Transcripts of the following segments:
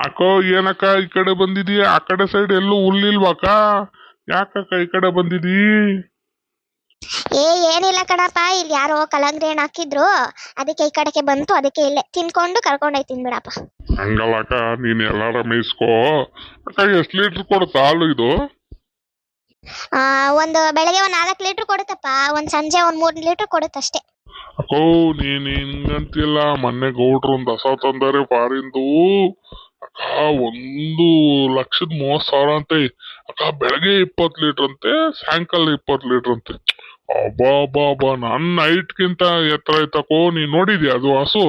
ಅಕ್ಕೋ ಏನಕ್ಕ ಈ ಕಡೆ ಬಂದಿದೀಯ? ಆ ಕಡೆ ಸೈಡ್ ಎಲ್ಲೂ ಹುಲ್ಲಿಲ್ವಾಕ? ಯಾಕಕ್ಕ ಈ ಕಡೆ ಬಂದಿದೀ? ಏನಿಲ್ಲ ಕಣಪ್ಪ, ಇಲ್ಲಿ ಯಾರೋ ಕಲ್ಲಂಗಡಿ ಹಣ್ಣು ಹಾಕಿದ್ರು, ಅದಕ್ಕೆ ಈ ಕಡೆಗೆ ಬಂತು. ಅದಕ್ಕೆ ಇಲ್ಲೇ ತಿನ್ಕೊಂಡು ಕರ್ಕೊಂಡೋಯ್ತೀನಿ ಬಿಡಪ್ಪ. ಹಂಗಲ್ಲ ಅಕ್ಕ, ನೀನ್ ಎಲ್ಲಾರ ಮೇಯಿಸ್ಕೋ. ಅಕ್ಕ ಎಷ್ಟು ಲೀಟರ್ ಕೊಡುತ್ತಾ ಹಾಲು ಇದು? ಒಂದು ಬೆಳಗ್ಗೆ 4 ಲೀಟರ್ ಕೊಡುತ್ತಪ್ಪ, ಒಂದ್ ಸಂಜೆ 3 ಲೀಟರ್ ಕೊಡುತ್ತಷ್ಟೇ. ಅಕ್ಕೋ ನೀನ್ ಹಿಂಗಂತಿಲ್ಲ, ಮೊನ್ನೆ ಗೌಡ್ರು ಒಂದ್ ಹಸ ತಂದಾರೆ ಫಾರಿಂದು. ಅಕ್ಕ 1,30,000 ಅಂತೆ. ಅಕ್ಕ ಬೆಳಗ್ಗೆ 20 ಲೀಟರ್ ಅಂತೆ, ಸಾಯಂಕಾಲ 20 ಲೀಟರ್ ಅಂತೆ. ಅಬ್ಬಾ ನನ್ನ ಹೈಟ್ಗಿಂತ ಎತ್ತರ ಐತಕ್ಕೋ. ನೀನ್ ನೋಡಿದ್ಯಾ ಅದು ಹಸು?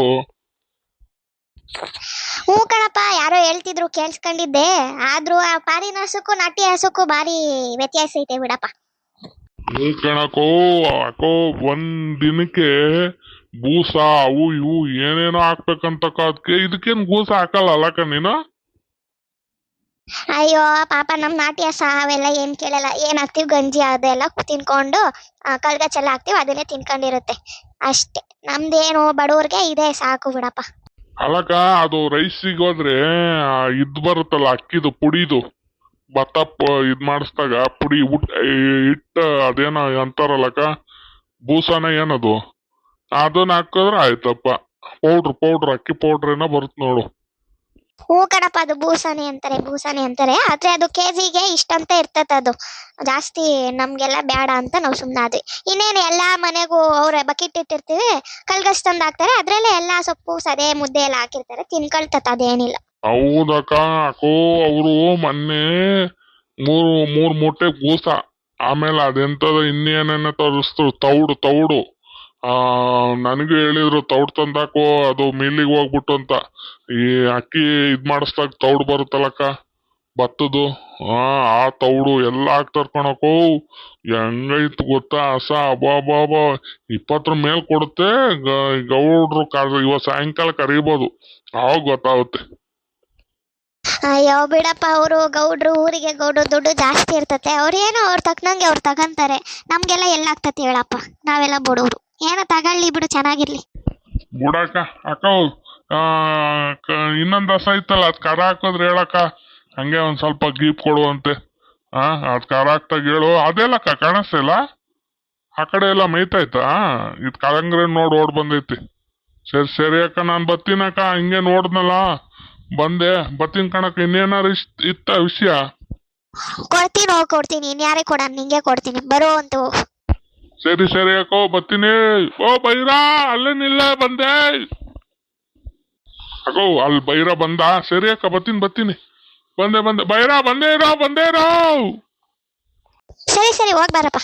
ಹ್ಞೂ ಕಣಪ್ಪ, ಯಾರೋ ಹೇಳ್ತಿದ್ರು ಕೇಳಿಸ್ಕೊಂಡಿದ್ದೆ. ಆದ್ರೂ ಆ ಪಾರಿನ ಹಸುಕ್ಕೂ ನಾಟಿ ಹಸುಕ್ಕೂ ಭಾರಿ ವ್ಯತ್ಯಾಸ ಐತೆ ಬಿಡಪ್ಪ. ಹ್ಞೂ ಕಣಕ್ಕೋ. ಅಕ್ಕೋ ಒಂದ್ ದಿನಕ್ಕೆ ಬೂಸ ಅವು ಇವು ಏನೇನೋ ಹಾಕ್ಬೇಕಂತಕ್ಕ. ಅದಕ್ಕೆ ಇದಕ್ಕೇನ್ ಬೂಸ ಹಾಕಲ್ಲ ಅಲ್ಲಕ್ಕ ನೀನು? ಅಯ್ಯೋ ಪಾಪ, ನಮ್ ನಾಟಿ ಹಸ ಅವೆಲ್ಲ ಏನ್ ಕೇಳಲ್ಲ. ಏನ್ ಹಾಕ್ತಿವಿ ಗಂಜಿ ಅದೆಲ್ಲ ತಿನ್ಕೊಂಡು, ಕಳ್ಗಚ್ಚೆಲ್ಲ ಹಾಕ್ತಿವಿ, ಅದನ್ನೇ ತಿನ್ಕೊಂಡಿರುತ್ತೆ ಅಷ್ಟೇ. ನಮ್ದೇನು ಬಡವ್ರಿಗೆ ಇದೆ ಸಾಕು ಬಿಡಪ್ಪ. ಅಲ್ಲಕ್ಕ ಅದು ರೈಸಿಗೆ ಹೋದ್ರೆ ಇದ್ ಬರುತ್ತಲ್ಲ, ಅಕ್ಕಿದು ಪುಡಿದು ಭತ್ತ ಇದ್ ಮಾಡಿಸ್ದಾಗ ಪುಡಿ ಹಿಟ್ಟ ಅದೇನೋ ಅಂತಾರಲ್ಲಕ್ಕ, ಬೂಸಾನ ಏನದು, ಅದನ್ನ ಹಾಕಿದ್ರೆ ಆಯ್ತಪ್ಪ. ಪೌಡ್ರ್ ಅಕ್ಕಿ ಪೌಡ್ರ್ ಏನೋ ಬರುತ್ತೆ ನೋಡು. ಹೂ ಕಣಪ್ಪ, ಅದು ಬೂಸಾನೆ ಅಂತಾರೆ. ಆದ್ರೆ ಅದು ಕೆಜಿಗೆ ಇಷ್ಟಂತ ಇರ್ತದೆ. ಅದು ಜಾಸ್ತಿ ನಮ್ಗೆಲ್ಲ ಬೇಡ ಅಂತ ನಾವು ಸುಮ್ಮನಾದ್ವಿ. ಇನ್ನೇನು ಎಲ್ಲಾ ಮನೆಗೂ ಅವ್ರ ಬಕೆಟ್ ಇಟ್ಟಿರ್ತೀವಿ, ಕಲ್ಗಸ್ ತಂದು ಹಾಕ್ತಾರೆ, ಅದ್ರಲ್ಲೇ ಎಲ್ಲಾ ಸೊಪ್ಪು ಸದೆ ಮುದ್ದೆ ಎಲ್ಲ ಹಾಕಿರ್ತಾರೆ, ತಿನ್ಕೊಳ್ತತ್. ಅದೇನಿಲ್ಲ. ಹೌದಕ್ಕ. ಅಕ್ಕೋ ಅವರು ಮೊನ್ನೆ ಮೂರ್ ಮೂಟೆ ಬೂಸ, ಆಮೇಲೆ ಅದೆಂತದ ಇನ್ನೇನೇನ ತರಿಸ್ತರು, ತೌಡು ನನಗೂ ಹೇಳಿದ್ರು ತೌಡ್ ತಂದಾಕೋ, ಅದು ಮಿಲ್ಲಿಗೆ ಹೋಗ್ಬಿಟ್ಟು ಅಂತ. ಈ ಅಕ್ಕಿ ಇದ್ ಮಾಡಿಸ್ದಾಗ ತೌಡ್ ಬರುತ್ತಲ್ಲಕ್ಕ, ಭತ್ತದು, ಆ ತೌಡು ಎಲ್ಲ ಹಾಕ್ತಾರ ಕಣಕ್ಕೋ. ಹೆಂಗೈತ್ ಗೊತ್ತಾ ಹಸ? ಅಬ್ಬಾ 20 ಮೇಲ್ ಕೊಡುತ್ತೆ. ಗೌಡ್ರು ಇವತ್ತು ಸಾಯಂಕಾಲ ಕರೀಬೋದು, ಆವಾಗ ಗೊತ್ತಾಗುತ್ತೆ. ಅಯ್ಯೋ ಬಿಡಪ್ಪ, ಅವರು ಗೌಡ್ರು, ಊರಿಗೆ ಗೌಡ್ರು ದುಡ್ಡು ಜಾಸ್ತಿ ಇರ್ತತೆ. ಅವ್ರೇನೋ ಅವ್ರು ತಕ್ಕನಂಗೆ ಅವ್ರು ತಗಂತಾರೆ. ನಮ್ಗೆಲ್ಲ ಎಲ್ಲಾಗ್ತತಿ ಹೇಳಪ್ಪ, ನಾವೆಲ್ಲ ಬಡವ್ರು. ಏನೋ ತಗೊಳ್ಳಿ ಬಿಡು, ಚೆನ್ನಾಗಿರ್ಲಿ. ಬುಡಕ್ಕ ಅಕ್ಕ. ಇನ್ನೊಂದ್ ಹಸ ಇತ್ತಲ್ಲ, ಅದ್ ಕರ ಹಾಕೋದ್ರೆ ಹೇಳಕ್ಕ, ಹಂಗೆ ಒಂದ್ ಸ್ವಲ್ಪ ಗೀಪ್ ಕೊಡುವಂತೆ. ಅದ್ ಕರ ಹಾಕ್ತಾಗ ಹೇಳು. ಅದೆಲ್ಲಕ್ಕ ಕಾಣಿಸ್ತಿಲ್ಲ, ಆ ಕಡೆ ಎಲ್ಲ ಮೇಯ್ತಾಯ್ತಾ? ಇದ್ ಕಲಂಗ್ರೆ ನೋಡ್ ಓಡ್ ಬಂದೈತಿ. ಸರಿ ಅಕ್ಕ, ನಾನ್ ಬತ್ತೀನಕ್ಕ. ಹಿಂಗೆ ನೋಡ್ದನಲ್ಲ ಬರ್ತೀನಿ ಕಣಕ್ಕ. ಇನ್ನೇನಾರು ಇತ್ತ ವಿಷಯ? ಕೊಡ್ತೀನಿ ಇನ್ಯಾರೇ ಕೊಡ, ನಿಂಗೆ ಕೊಡ್ತೀನಿ, ಬರೋ ಅಂತ ಹೋಗು. ಸರಿ ಅಕ್ಕೋ, ಬರ್ತೀನಿ. ಓ ಬೈರಾ, ಅಲ್ಲೇನಿಲ್ಲ, ಬಂದೆ. ಅಕ್ಕೋ ಅಲ್ಲಿ ಬೈರ ಬಂದ? ಸರಿ ಅಕ್ಕ, ಬರ್ತೀನಿ. ಬಂದೆ ಬೈರಾ, ಬಂದೇ ಇರೋ. ಸರಿ ಹೋಗ್ ಬಾರಪ್ಪ.